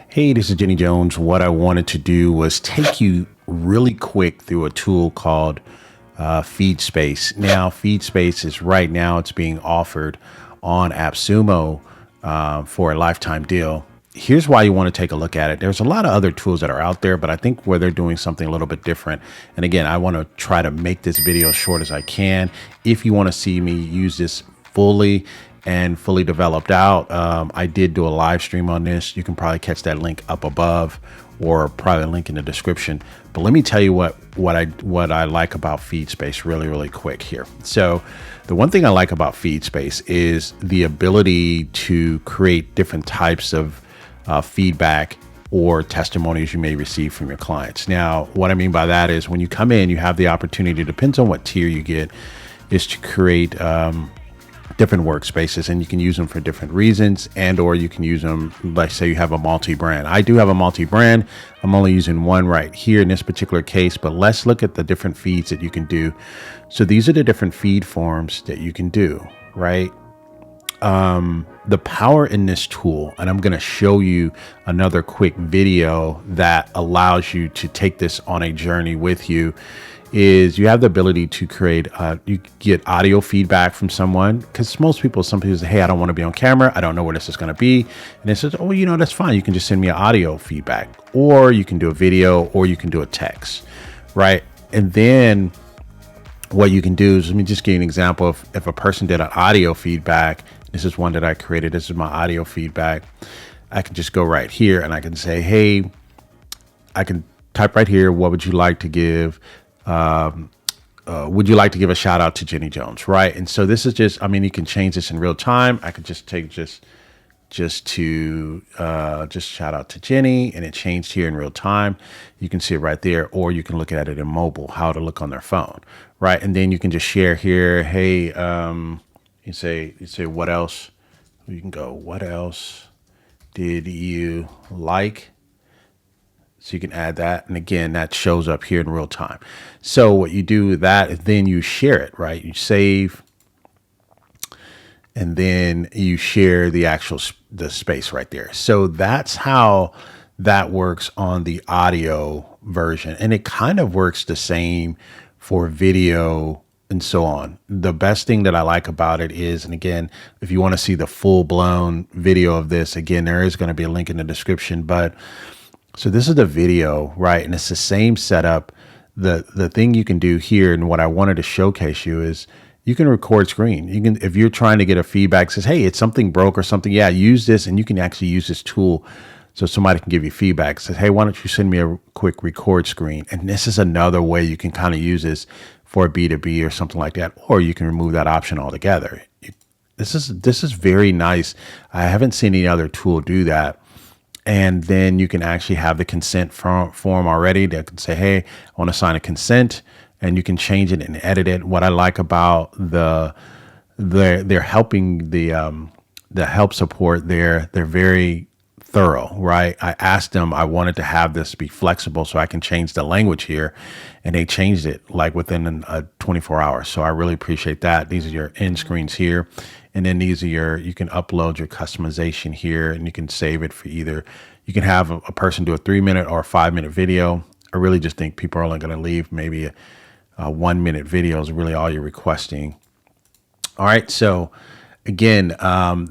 Hey, this is Jenny Jones. What I wanted to do was take you really quick through a tool called Feedspace. Now, Feedspace is right now, it's being offered on AppSumo for a lifetime deal. Here's why you want to take a look at it. There's a lot of other tools that are out there, but I think where they're doing something a little bit different. And again, I want to try to make this video as short as I can. If you want to see me use this fully and fully developed out, I did do a live stream on this. You can probably catch that link up above or probably a link in the description. But let me tell you what I like about Feedspace really quick here. So the one thing I like about Feedspace is the ability to create different types of feedback or testimonials you may receive from your clients. Now, what I mean by that is when you come in, you have the opportunity, depends on what tier you get, is to create different workspaces, and you can use them for different reasons, and or you can use them, like say you have a multi-brand. I do have a multi-brand. I'm only using one right here in this particular case, but let's look at the different feeds that you can do. So these are the different feed forms that you can do, right? The power in this tool, and I'm going to show you another quick video that allows you to take this on a journey with you, is you have the ability to create, you get audio feedback from someone, because some people say, hey, I don't want to be on camera. I don't know where this is going to be. And it says, oh, that's fine. You can just send me an audio feedback, or you can do a video, or you can do a text, right? And then what you can do is, let me just give you an example of if a person did an audio feedback. This is one that I created. This is my audio feedback. I can just go right here and I can say, hey, I can type right here, what would you like to give? Would you like to give a shout out to Jenny Jones, right? And so this is just, you can change this in real time. I could just take just shout out to Jenny, and it changed here in real time. You can see it right there, or you can look at it in mobile, how to look on their phone, right? And then you can just share here. Hey, you say what else? You can go, what else did you like? So you can add that. And again, that shows up here in real time. So what you do with that is then you share it, right? You save, and then you share the space right there. So that's how that works on the audio version. And it kind of works the same for video and so on. The best thing that I like about it is, and again, if you want to see the full blown video of this, again, there is going to be a link in the description, but so this is the video, right? And it's the same setup. The thing you can do here, and what I wanted to showcase you, is you can record screen. You can, if you're trying to get a feedback, says, hey, it's something broke or something. Yeah, use this, and you can actually use this tool so somebody can give you feedback. Says, hey, why don't you send me a quick record screen? And this is another way you can kind of use this for B2B or something like that, or you can remove that option altogether. This is very nice. I haven't seen any other tool do that. And then you can actually have the consent form already that can say, hey, I want to sign a consent, and you can change it and edit it. What I like about they're helping the help support there. They're very thorough, right? I asked them, I wanted to have this be flexible so I can change the language here, and they changed it like within 24 hours. So I really appreciate that. These are your end screens here. And then these are you can upload your customization here, and you can save it for either, you can have a person do a 3-minute or a 5-minute video. I really just think people are only going to leave maybe a 1-minute video is really all you're requesting. All right. So again,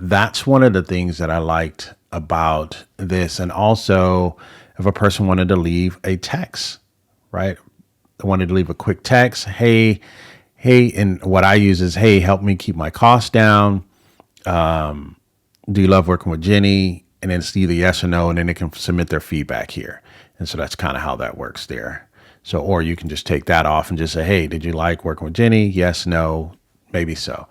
that's one of the things that I liked about this. And also, if a person wanted to leave a text, right? They wanted to leave a quick text. Hey, and what I use is, hey, help me keep my costs down. Do you love working with Jenny? And then it's either yes or no, and then they can submit their feedback here. And so that's kind of how that works there. So, or you can just take that off and just say, hey, did you like working with Jenny? Yes, no, maybe so.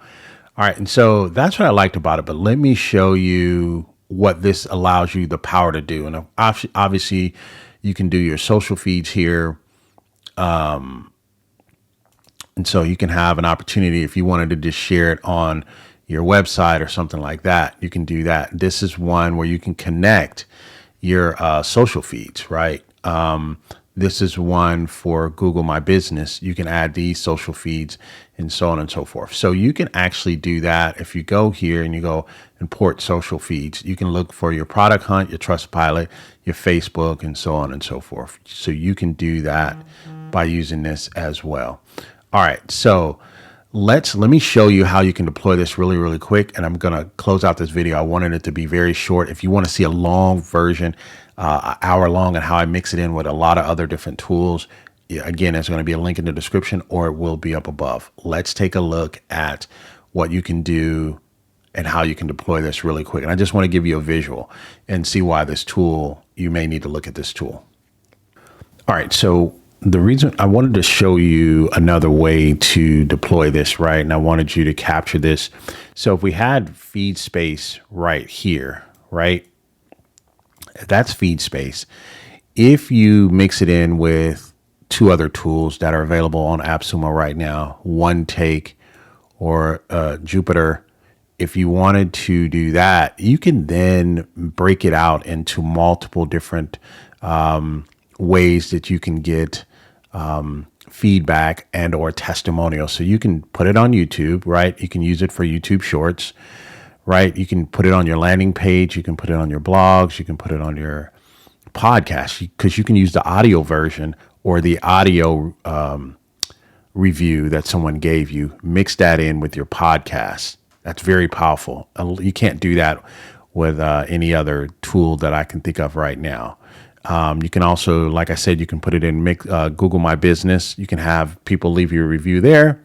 All right. And so that's what I liked about it. But let me show you what this allows you the power to do. And obviously you can do your social feeds here. And so you can have an opportunity, if you wanted to just share it on your website or something like that, you can do that. This is one where you can connect your social feeds, right? This is one for Google My Business. You can add these social feeds and so on and so forth. So you can actually do that. If you go here and you go import social feeds. You can look for your product hunt, your Trustpilot, your Facebook, and so on and so forth. So you can do that by using this as well. All right, so let me show you how you can deploy this really, really quick. And I'm going to close out this video. I wanted it to be very short. If you want to see a long version, an hour long, and how I mix it in with a lot of other different tools, again, there's going to be a link in the description, or it will be up above. Let's take a look at what you can do and how you can deploy this really quick. And I just want to give you a visual and see why this tool, you may need to look at this tool. All right, so the reason I wanted to show you another way to deploy this, right? And I wanted you to capture this. So if we had Feedspace right here, right? That's Feedspace. If you mix it in with two other tools that are available on AppSumo right now, One Take or Jupyter, if you wanted to do that, you can then break it out into multiple different ways that you can get feedback and or testimonials. So you can put it on YouTube, right? You can use it for YouTube Shorts, right? You can put it on your landing page. You can put it on your blogs. You can put it on your podcast, because you can use the audio version or the audio review that someone gave you, mix that in with your podcast. That's very powerful. You can't do that with any other tool that I can think of right now. You can also, like I said, you can put it in Google My Business. You can have people leave you a review there,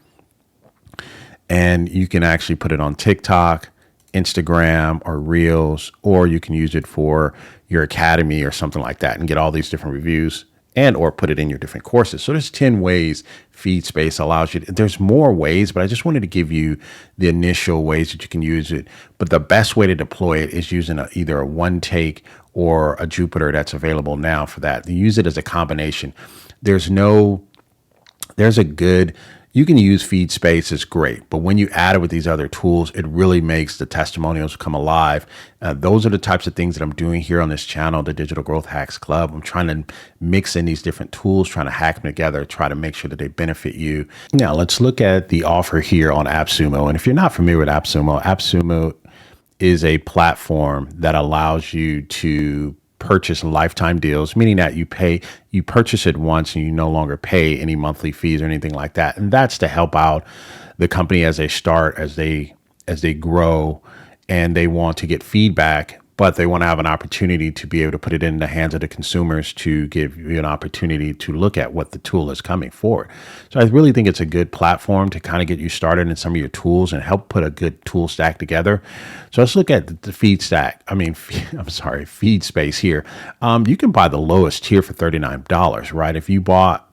and you can actually put it on TikTok, Instagram, or Reels, or you can use it for your academy or something like that and get all these different reviews, and or put it in your different courses. So there's 10 ways Feedspace allows you. There's more ways, but I just wanted to give you the initial ways that you can use it. But the best way to deploy it is using either a One Take or a Jupyter that's available now for that. You use it as a combination. You can use Feedspace, it's great, but when you add it with these other tools, it really makes the testimonials come alive. Those are the types of things that I'm doing here on this channel, the Digital Growth Hacks Club. I'm trying to mix in these different tools, trying to hack them together, try to make sure that they benefit you. Now, let's look at the offer here on AppSumo. And if you're not familiar with AppSumo, AppSumo is a platform that allows you to purchase lifetime deals, meaning that you purchase it once and you no longer pay any monthly fees or anything like that. And that's to help out the company as they start, as they grow, and they want to get feedback, but they want to have an opportunity to be able to put it in the hands of the consumers to give you an opportunity to look at what the tool is coming forward. So I really think it's a good platform to kind of get you started in some of your tools and help put a good tool stack together. So let's look at the Feedspace here. You can buy the lowest tier for $39, right? If you bought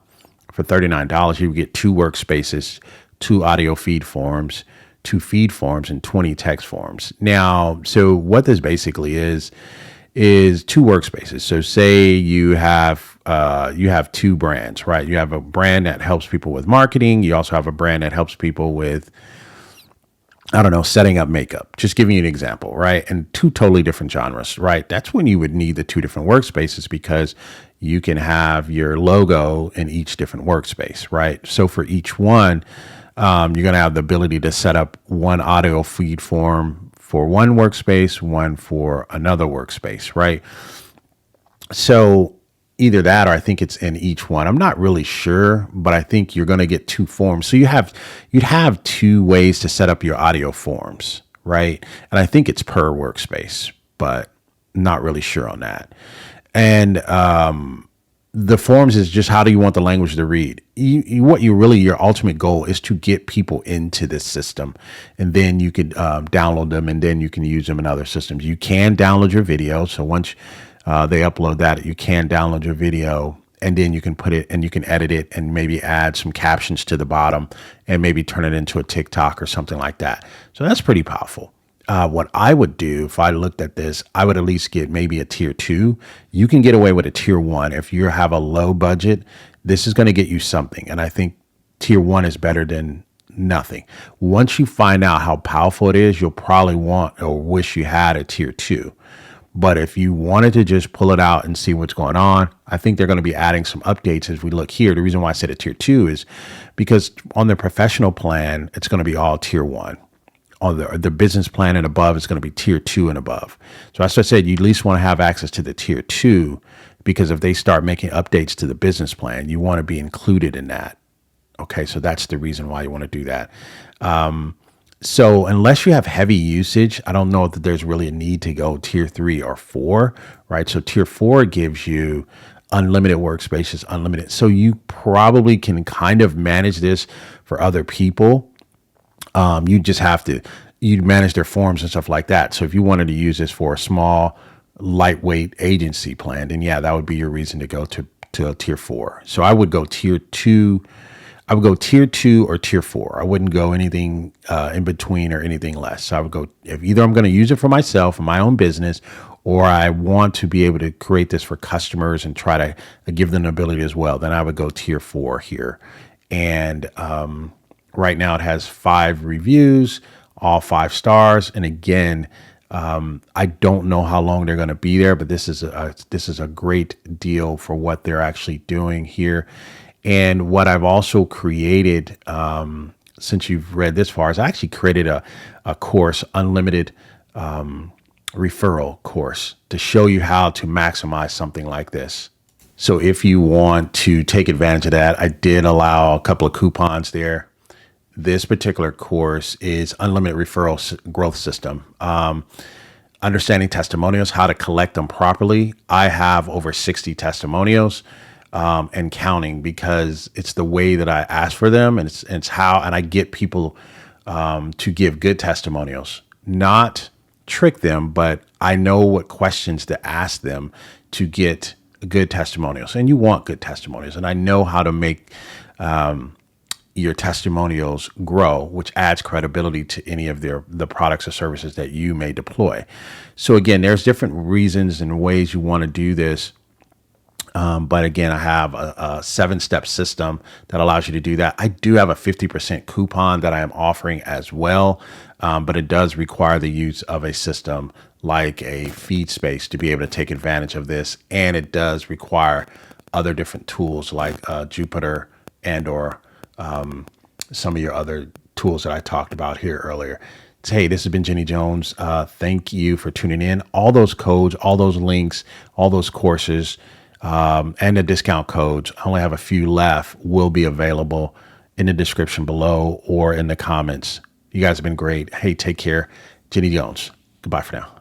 for $39, you would get 2 workspaces, 2 audio feed forms, 2 feed forms, and 20 text forms. Now, so what this basically is 2 workspaces. So say you have 2 brands, right? You have a brand that helps people with marketing. You also have a brand that helps people with, I don't know, setting up makeup. Just giving you an example, right? And 2 totally different genres, right? That's when you would need the 2 different workspaces, because you can have your logo in each different workspace, right? So for each one, you're going to have the ability to set up one audio feed form for one workspace, one for another workspace, right? So either that, or I think it's in each one. I'm not really sure, but I think you're going to get 2 forms. So you'd have 2 ways to set up your audio forms, right? And I think it's per workspace, but not really sure on that. And the forms is just, how do you want the language to read? Your ultimate goal is to get people into this system, and then you could download them, and then you can use them in other systems. You can download your video. So once they upload that, you can download your video, and then you can put it and you can edit it and maybe add some captions to the bottom and maybe turn it into a TikTok or something like that. So that's pretty powerful. What I would do if I looked at this, I would at least get maybe a tier 2. You can get away with a tier 1. If you have a low budget, this is going to get you something. And I think tier 1 is better than nothing. Once you find out how powerful it is, you'll probably want or wish you had a tier 2. But if you wanted to just pull it out and see what's going on, I think they're going to be adding some updates as we look here. The reason why I said a tier 2 is because on the professional plan, it's going to be all tier 1. on the business plan and above is going to be tier 2 and above. So as I said, you at least want to have access to the tier 2, because if they start making updates to the business plan, you want to be included in that. Okay, so that's the reason why you want to do that. So unless you have heavy usage, I don't know that there's really a need to go tier 3 or 4, right? So tier 4 gives you unlimited workspaces, unlimited. So you probably can kind of manage this for other people. You just have to, you manage their forms and stuff like that. So if you wanted to use this for a small, lightweight agency plan, then yeah, that would be your reason to go to tier 4. So I would go tier 2. I would go tier 2 or tier 4. I wouldn't go anything in between or anything less. So I would go, if either I'm going to use it for myself and my own business, or I want to be able to create this for customers and try to give them the ability as well, then I would go tier 4 here. And right now it has 5 reviews, all 5 stars. And again, I don't know how long they're going to be there, but this is a great deal for what they're actually doing here. And what I've also created, since you've read this far, is I actually created a course, unlimited referral course, to show you how to maximize something like this. So if you want to take advantage of that, I did allow a couple of coupons there. This particular course is Unlimited Referral Growth System. Understanding testimonials, how to collect them properly. I have over 60 testimonials. And counting, because it's the way that I ask for them, and it's how, and I get people to give good testimonials, not trick them, but I know what questions to ask them to get good testimonials. And you want good testimonials, and I know how to make your testimonials grow, which adds credibility to any of the products or services that you may deploy. So again, there's different reasons and ways you want to do this. But again, I have a 7-step system that allows you to do that. I do have a 50% coupon that I am offering as well, but it does require the use of a system like a Feedspace to be able to take advantage of this. And it does require other different tools like Jupyter and/or some of your other tools that I talked about here earlier. Hey, this has been Jenny Jones. Thank you for tuning in. All those codes, all those links, all those courses, and the discount codes, I only have a few left, will be available in the description below or in the comments. You guys have been great. Hey, take care. Jenny Jones. Goodbye for now.